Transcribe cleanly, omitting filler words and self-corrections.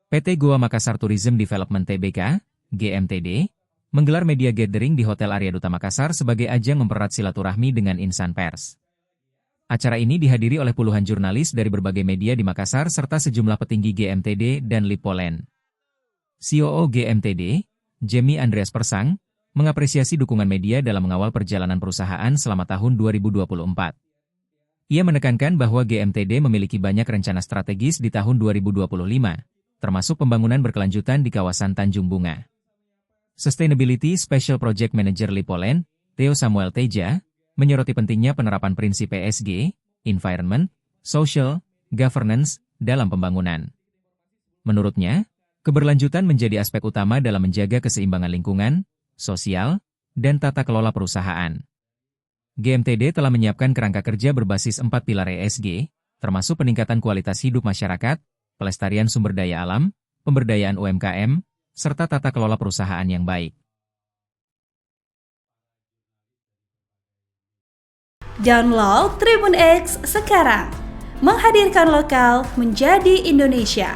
PT Goa Makassar Tourism Development Tbk, GMTD, menggelar media gathering di Hotel Arya Duta Makassar sebagai ajang mempererat silaturahmi dengan insan pers. Acara ini dihadiri oleh puluhan jurnalis dari berbagai media di Makassar serta sejumlah petinggi GMTD dan Lipoland. COO GMTD, Jamie Andreas Persang, mengapresiasi dukungan media dalam mengawal perjalanan perusahaan selama tahun 2024. Ia menekankan bahwa GMTD memiliki banyak rencana strategis di tahun 2025, termasuk pembangunan berkelanjutan di kawasan Tanjung Bunga. Sustainability Special Project Manager Lipoland, Theo Samuel Teja, menyoroti pentingnya penerapan prinsip ESG, Environment, Social, Governance, dalam pembangunan. Menurutnya, keberlanjutan menjadi aspek utama dalam menjaga keseimbangan lingkungan, sosial, dan tata kelola perusahaan. GMTD telah menyiapkan kerangka kerja berbasis 4 pilar ESG, termasuk peningkatan kualitas hidup masyarakat, pelestarian sumber daya alam, pemberdayaan UMKM, serta tata kelola perusahaan yang baik. Download Tribun X sekarang, menghadirkan lokal menjadi Indonesia.